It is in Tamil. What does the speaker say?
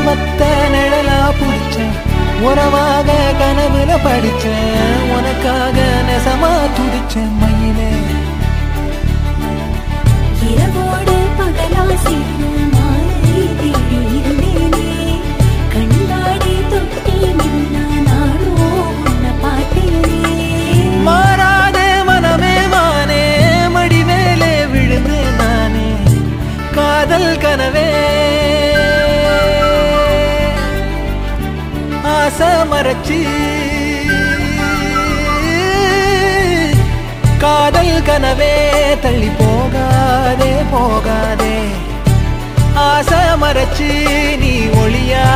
மத்த நிழலா புடிச்சேன் உறவாக கனவுல படிச்சேன் உனக்காக நெசமா துடிச்சேன் மயிலே இரவோடு பகலா சேர்ந்து மாலை தேடி இருந்தேனே கண்ணாடி தொட்டி நின்னா நானோ உன்னை பார்த்தேனே மாறாதே மனமே மானே மடி மேலே விழுந்து நானே காதல் கனவே ஆசை மறைச்சி காதல் கனவே தள்ளி போகாதே போகாதே ஆசை மறைச்சி நீ ஒளியா